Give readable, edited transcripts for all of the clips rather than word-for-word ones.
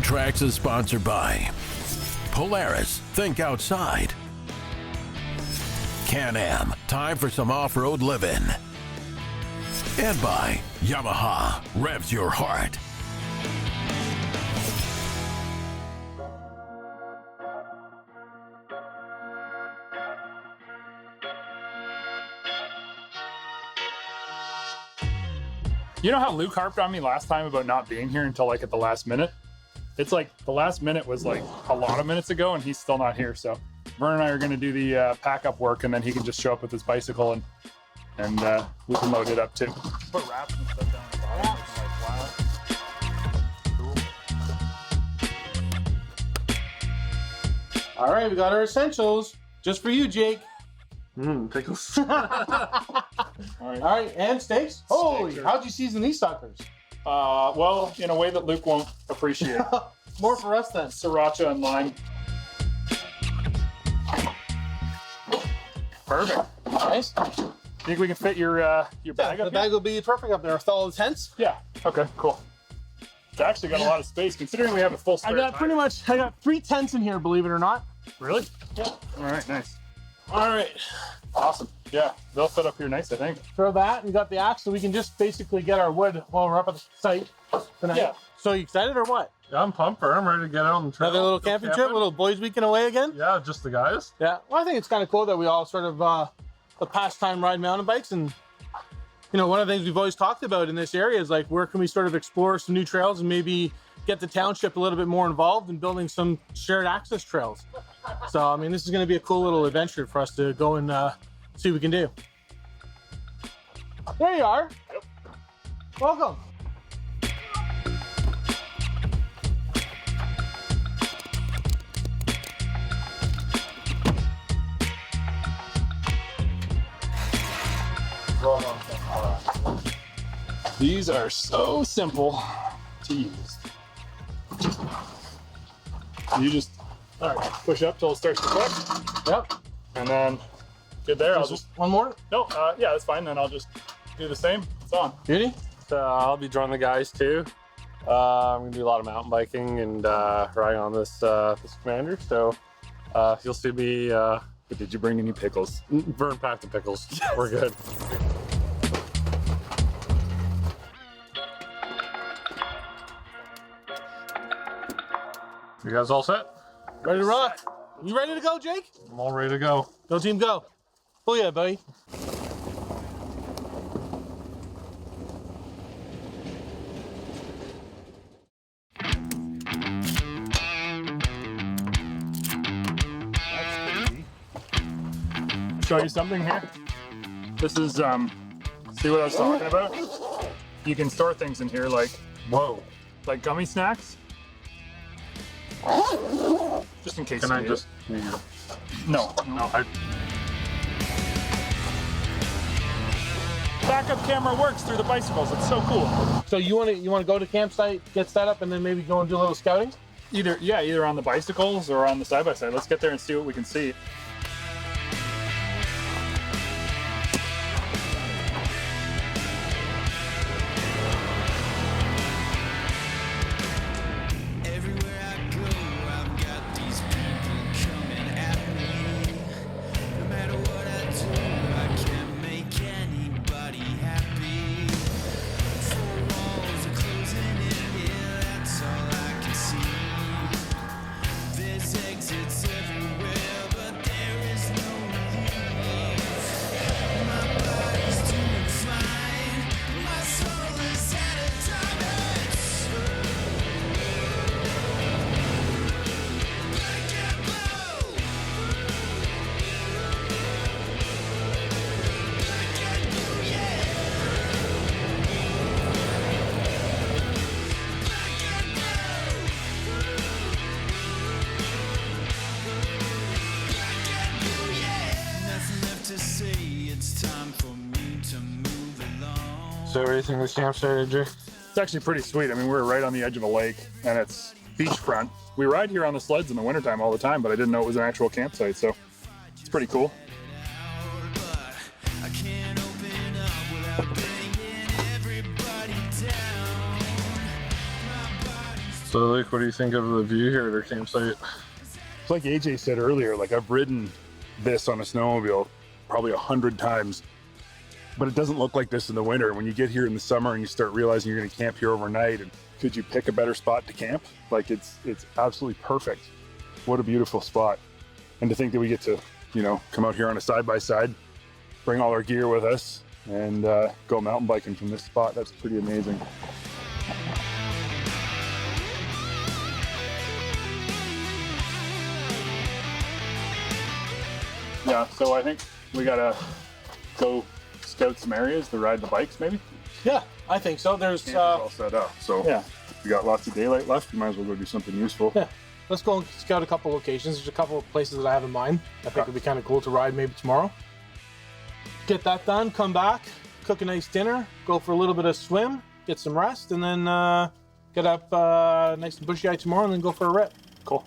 TRAX is sponsored by Polaris, think outside. Can-Am, time for some off-road living. And by Yamaha, revs your heart. You know how Luke harped on me last time about not being here until like at the last minute? It's like the last minute was like a lot of minutes ago and he's still not here. So Vern and I are going to do the pack up work and then he can just show up with his bicycle and we can load it up too. Put wraps and stuff down the bottom. All right, we got our essentials just for you, Jake. Pickles. All right, and steaks. Holy, how'd you season these suckers? Well, in a way that Luke won't appreciate. More for us then. Sriracha and lime. Perfect. Nice. Think we can fit your bag up The bag will be perfect up there with all the tents. Yeah. Okay, cool. It's actually got a lot of space considering we have a full spare I got I got 3 tents in here, believe it or not. Really? Yeah. All right, nice. All right. Awesome. Yeah, they'll fit up here nice, I think. Throw that. We got the axe, so we can just basically get our wood while we're up at the site tonight. Yeah. So you excited or what? Yeah, I'm pumped for it. I'm ready to get out on the trail. Another little camping trip, little boys weekend away again? Yeah, just the guys. Yeah. Well, I think it's kind of cool that we all sort of the pastime ride mountain bikes, and you know, one of the things we've always talked about in this area is like where can we sort of explore some new trails and maybe get the township a little bit more involved in building some shared access trails. So I mean, this is going to be a cool little adventure for us to go and see what we can do. There you are. Yep. Welcome. These are so simple to use. You just push up till it starts to click. Yep. And then good there. I'll just One more. no. Yeah, that's fine. Then I'll just do the same. It's on. Beauty. I'll be joining the guys too. I'm gonna do a lot of mountain biking and riding on this this Commander. So you'll see me. But did you bring any pickles? Vern packed the pickles. Yes. We're good. You guys all set? Ready to rock. You ready to go, Jake? I'm all ready to go. Go team, go. Oh yeah, buddy. Show you something here. This is see what I was talking about? You can store things in here like like gummy snacks. Just in case. Can I just No. Backup camera works through the bicycles. It's so cool. So you want to go to campsite, get set up, and then maybe go and do a little scouting? Either on the bicycles or on the side-by-side. Let's get there and see what we can see. So everything this campsite, AJ? It's actually pretty sweet. I mean, we're right on the edge of a lake and it's beachfront. We ride here on the sleds in the wintertime all the time, but I didn't know it was an actual campsite, so it's pretty cool. So Luke, what do you think of the view here at our campsite? It's like AJ said earlier, like I've ridden this on a snowmobile probably 100 times, but it doesn't look like this in the winter. When you get here in the summer and you start realizing you're gonna camp here overnight, and could you pick a better spot to camp? Like it's absolutely perfect. What a beautiful spot. And to think that we get to, you know, come out here on a side-by-side, bring all our gear with us, and go mountain biking from this spot, that's pretty amazing. Yeah, so I think we gotta go scout some areas to ride the bikes, maybe? Yeah, I think so. There's Camp is all set up, so yeah. we got lots of daylight left. We might as well go do something useful. Yeah. Let's go and scout a couple locations. There's a couple of places that I have in mind. I think it'd be kind of cool to ride maybe tomorrow. Get that done, come back, cook a nice dinner, go for a little bit of swim, get some rest, and then get up nice and bushy-eyed tomorrow and then go for a rip. Cool.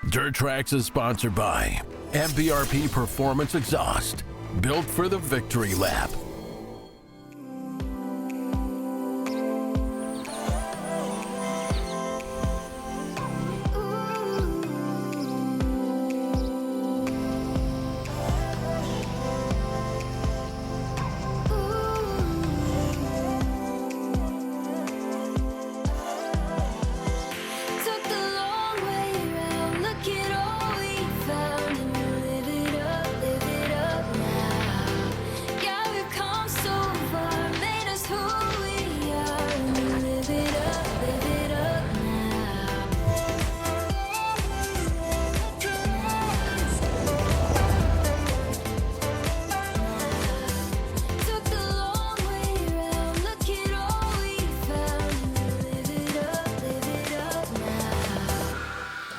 Dirt Tracks is sponsored by MPRP Performance Exhaust, built for the victory lap.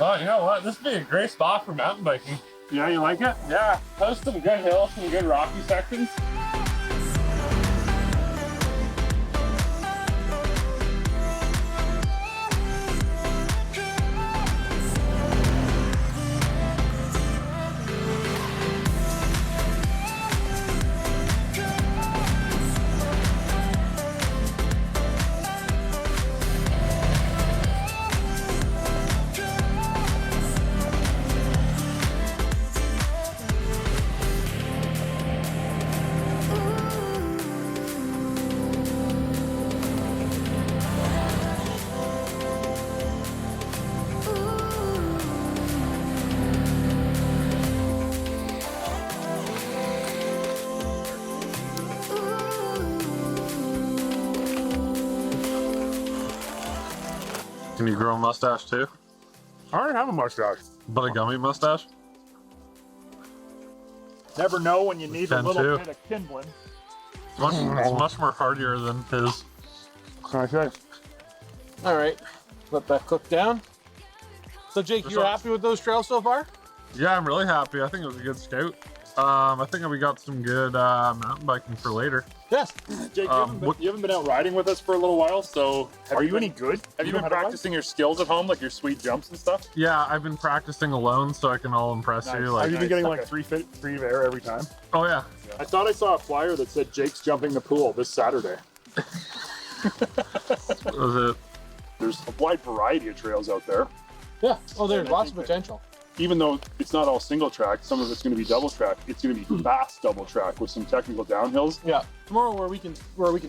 Well, you know what? This would be a great spot for mountain biking. Yeah, you like it? Yeah, there's some good hills, some good rocky sections. Can you grow a mustache too? I already have a mustache. But a gummy mustache? Never know when you need a Can little too. bit of kindling. It's much more hardier than his. Okay. All right, let that cook down. So Jake, you're happy with those trails so far? Yeah, I'm really happy. I think it was a good scout. I think we got some good mountain biking for later. Yes. Jake, you haven't been out riding with us for a little while, so are you any good? Have you been practicing your skills at home, like your sweet jumps and stuff? Yeah, I've been practicing alone so I can all impress you. Like, have you been getting like 3 feet of air every time? oh yeah. I thought I saw a flyer that said Jake's jumping the pool this Saturday. Was it? There's a wide variety of trails out there. Yeah. Oh, there's And I lots of think that- potential. Even though it's not all single track, some of it's going to be double track. It's going to be fast double track with some technical downhills. Yeah. Tomorrow, where we can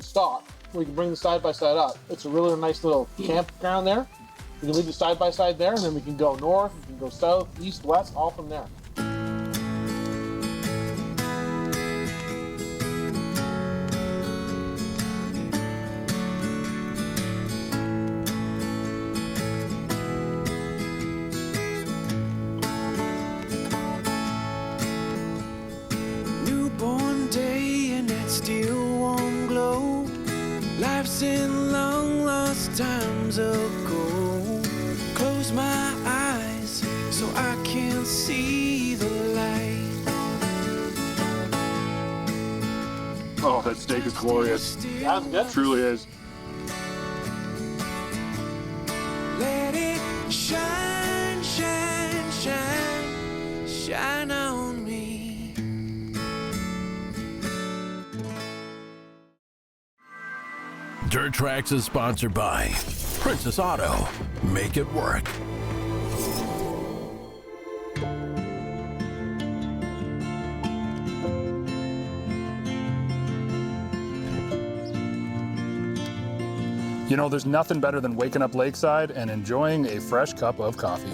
stop, we can bring the side by side up. It's a really nice little campground there. We can leave the side by side there, and then we can go north, we can go south, east, west, all from there. Newborn day and that still warm glow. Life's in long lost times ago. Close my eyes so I can see the light. Oh, that steak is glorious. That's good. Truly is. Let it shine, shine, shine, shine on me. Dirt Tracks is sponsored by Princess Auto. Make it work. You know, there's nothing better than waking up lakeside and enjoying a fresh cup of coffee.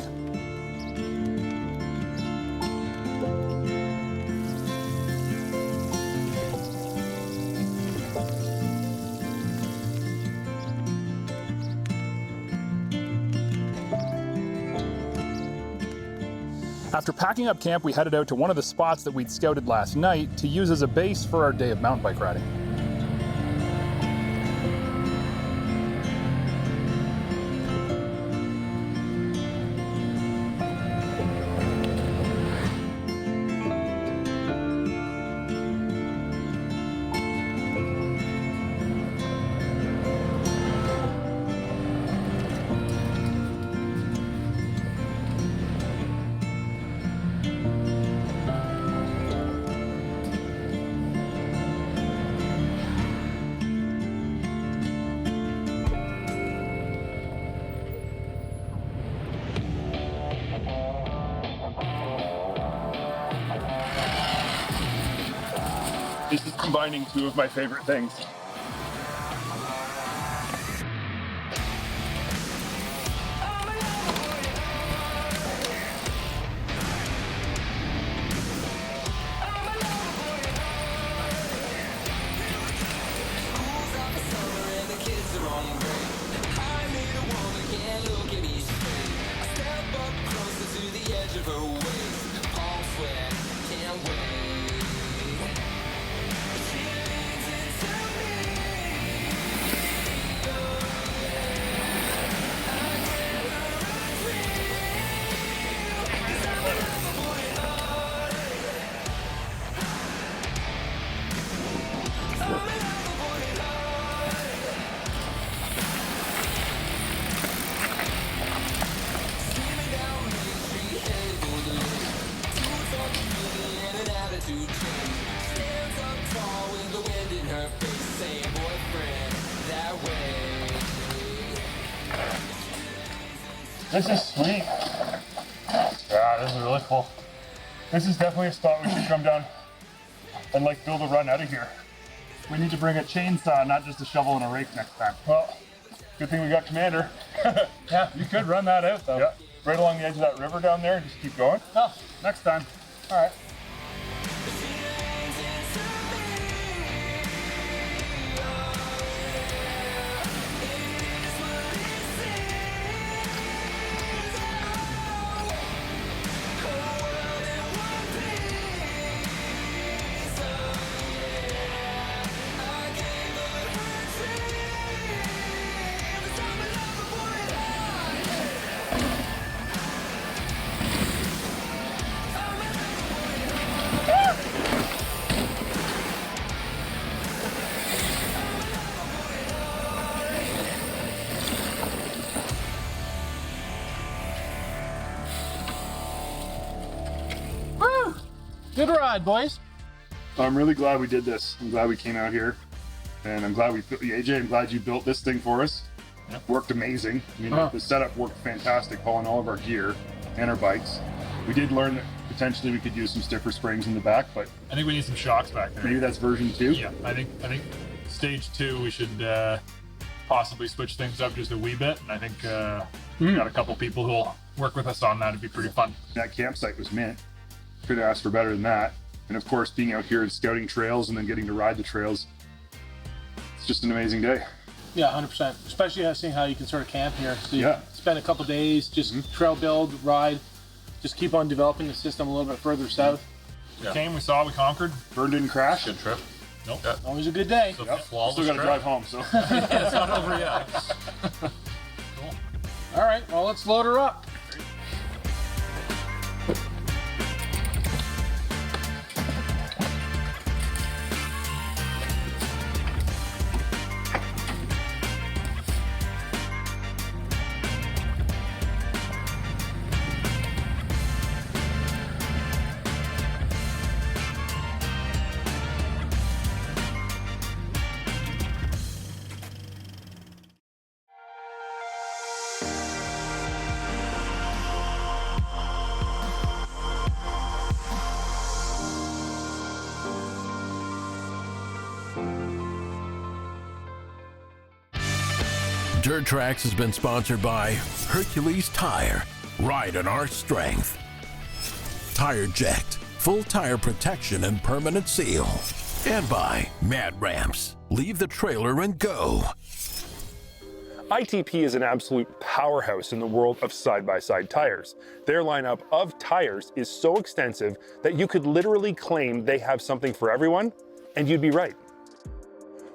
After packing up camp, we headed out to one of the spots that we'd scouted last night to use as a base for our day of mountain bike riding. This is combining two of my favorite things. This is sweet. Yeah, this is really cool. This is definitely a spot we should come down and like build a run out of here. We need to bring a chainsaw, not just a shovel and a rake next time. Well, good thing we got Commander. Yeah, you could run that out though. Yeah, right along the edge of that river down there, just keep going. Oh, next time. All right. Good ride, boys. I'm really glad we did this. I'm glad we came out here, and I'm glad AJ, I'm glad you built this thing for us. Yeah. Worked amazing. I mean, the setup worked fantastic, hauling all of our gear and our bikes. We did learn that potentially we could use some stiffer springs in the back, but I think we need some shocks back there. Maybe that's version 2. Yeah, I think stage 2 we should possibly switch things up just a wee bit, and I think we got a couple people who'll work with us on that. It'd be pretty fun. That campsite was mint. Couldn't ask for better than that. And of course, being out here and scouting trails and then getting to ride the trails, it's just an amazing day. Yeah, 100%. Especially seeing how you can sort of camp here. So you spend a couple days, just trail build, ride, just keep on developing the system a little bit further south. We came, we saw, we conquered. Bird didn't crash. Good trip. Nope. Yeah. Always a good day. So Still got to drive home, so. Yeah, it's not over yet. Cool. All right, well, let's load her up. Dirt Tracks has been sponsored by Hercules Tire, ride on our strength. Tire Jet, full tire protection and permanent seal. And by Mad Ramps, leave the trailer and go. ITP is an absolute powerhouse in the world of side-by-side tires. Their lineup of tires is so extensive that you could literally claim they have something for everyone, and you'd be right.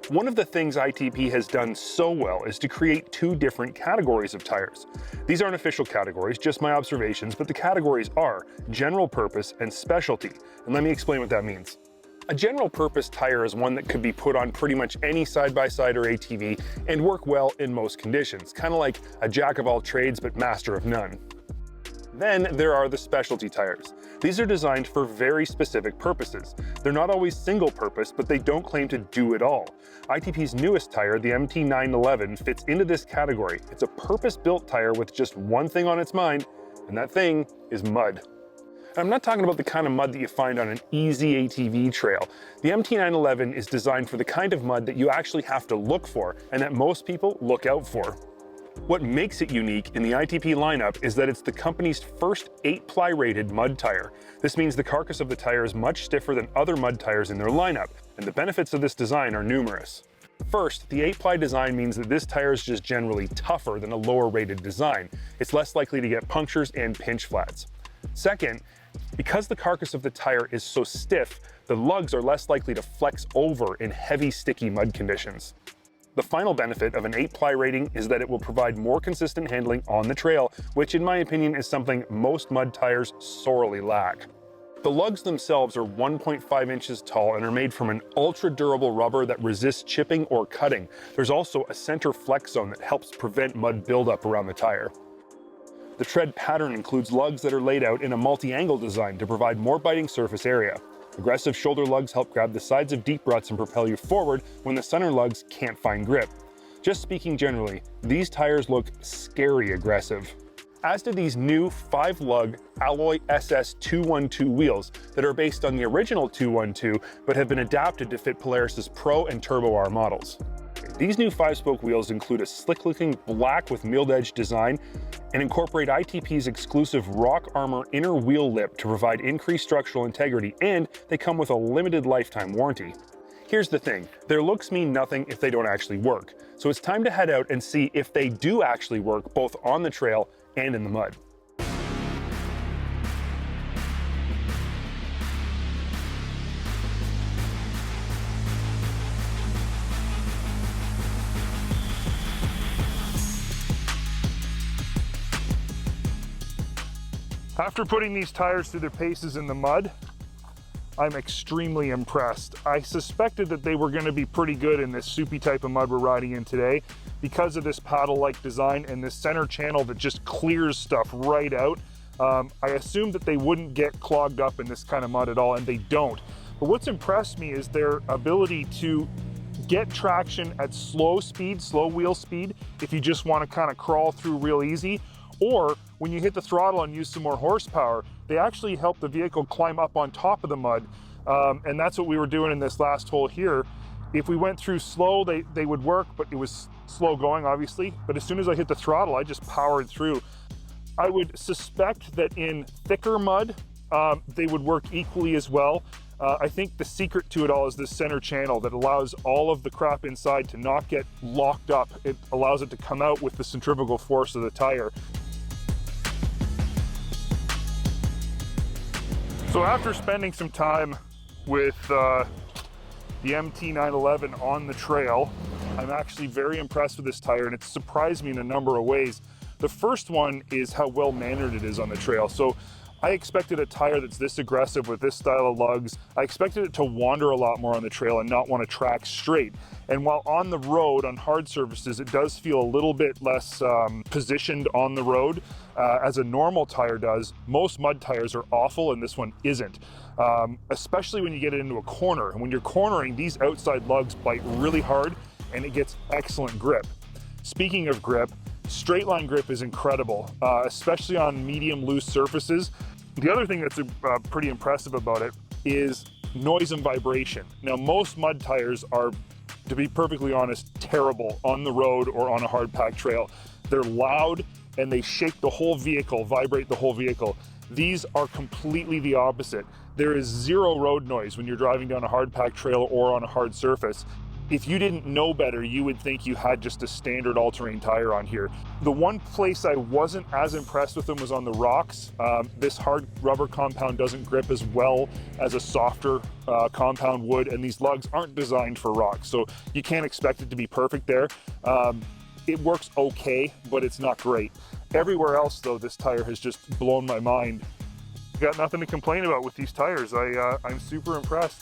One of the things ITP has done so well is to create two different categories of tires. These aren't official categories, just my observations, but the categories are general purpose and specialty. And let me explain what that means. A general purpose tire is one that could be put on pretty much any side-by-side or ATV and work well in most conditions, kind of like a jack of all trades but master of none. Then there are the specialty tires. These are designed for very specific purposes. They're not always single purpose, but they don't claim to do it all. ITP's newest tire, the MT911, fits into this category. It's a purpose-built tire with just one thing on its mind, and that thing is mud. I'm not talking about the kind of mud that you find on an easy ATV trail. The MT911 is designed for the kind of mud that you actually have to look for and that most people look out for. What makes it unique in the ITP lineup is that it's the company's first 8-ply rated mud tire. This means the carcass of the tire is much stiffer than other mud tires in their lineup, and the benefits of this design are numerous. First, the 8-ply design means that this tire is just generally tougher than a lower rated design. It's less likely to get punctures and pinch flats. Second, because the carcass of the tire is so stiff, the lugs are less likely to flex over in heavy, sticky mud conditions. The final benefit of an 8-ply rating is that it will provide more consistent handling on the trail, which in my opinion is something most mud tires sorely lack. The lugs themselves are 1.5 inches tall and are made from an ultra-durable rubber that resists chipping or cutting. There's also a center flex zone that helps prevent mud buildup around the tire. The tread pattern includes lugs that are laid out in a multi-angle design to provide more biting surface area. Aggressive shoulder lugs help grab the sides of deep ruts and propel you forward when the center lugs can't find grip. Just speaking generally, these tires look scary aggressive. As do these new 5-lug alloy SS 212 wheels that are based on the original 212 but have been adapted to fit Polaris's Pro and Turbo R models. These new 5-spoke wheels include a slick-looking black with milled edge design and incorporate ITP's exclusive Rock Armor inner wheel lip to provide increased structural integrity, and they come with a limited lifetime warranty. Here's the thing, their looks mean nothing if they don't actually work, so it's time to head out and see if they do actually work both on the trail and in the mud. After putting these tires through their paces in the mud, I'm extremely impressed. I suspected that they were going to be pretty good in this soupy type of mud we're riding in today because of this paddle-like design and this center channel that just clears stuff right out. I assumed that they wouldn't get clogged up in this kind of mud at all, and they don't. But what's impressed me is their ability to get traction at slow speed, slow wheel speed, if you just want to kind of crawl through real easy, or when you hit the throttle and use some more horsepower, they actually help the vehicle climb up on top of the mud. And that's what we were doing in this last hole here. If we went through slow, they would work, but it was slow going, obviously. But as soon as I hit the throttle, I just powered through. I would suspect that in thicker mud, they would work equally as well. I think the secret to it all is this center channel that allows all of the crap inside to not get locked up. It allows it to come out with the centrifugal force of the tire. So after spending some time with the MT911 on the trail, I'm actually very impressed with this tire, and it's surprised me in a number of ways. The first one is how well mannered it is on the trail. So I expected a tire that's this aggressive with this style of lugs. I expected it to wander a lot more on the trail and not want to track straight. And while on the road, on hard surfaces, it does feel a little bit less positioned on the road as a normal tire does. Most mud tires are awful, and this one isn't. Especially when you get it into a corner. And when you're cornering, these outside lugs bite really hard, and it gets excellent grip. Speaking of grip, straight line grip is incredible, especially on medium loose surfaces. The other thing that's pretty impressive about it is noise and vibration. Now, most mud tires are to be perfectly honest, terrible on the road or on a hard packed trail. They're loud and they shake the whole vehicle, vibrate the whole vehicle. These are completely the opposite. There is zero road noise when you're driving down a hard packed trail or on a hard surface. If you didn't know better, you would think you had just a standard all-terrain tire on here. The one place I wasn't as impressed with them was on the rocks. This hard rubber compound doesn't grip as well as a softer compound would, and these lugs aren't designed for rocks, so you can't expect it to be perfect there. It works okay, but it's not great. Everywhere else, though, this tire has just blown my mind. Got nothing to complain about with these tires. I'm super impressed.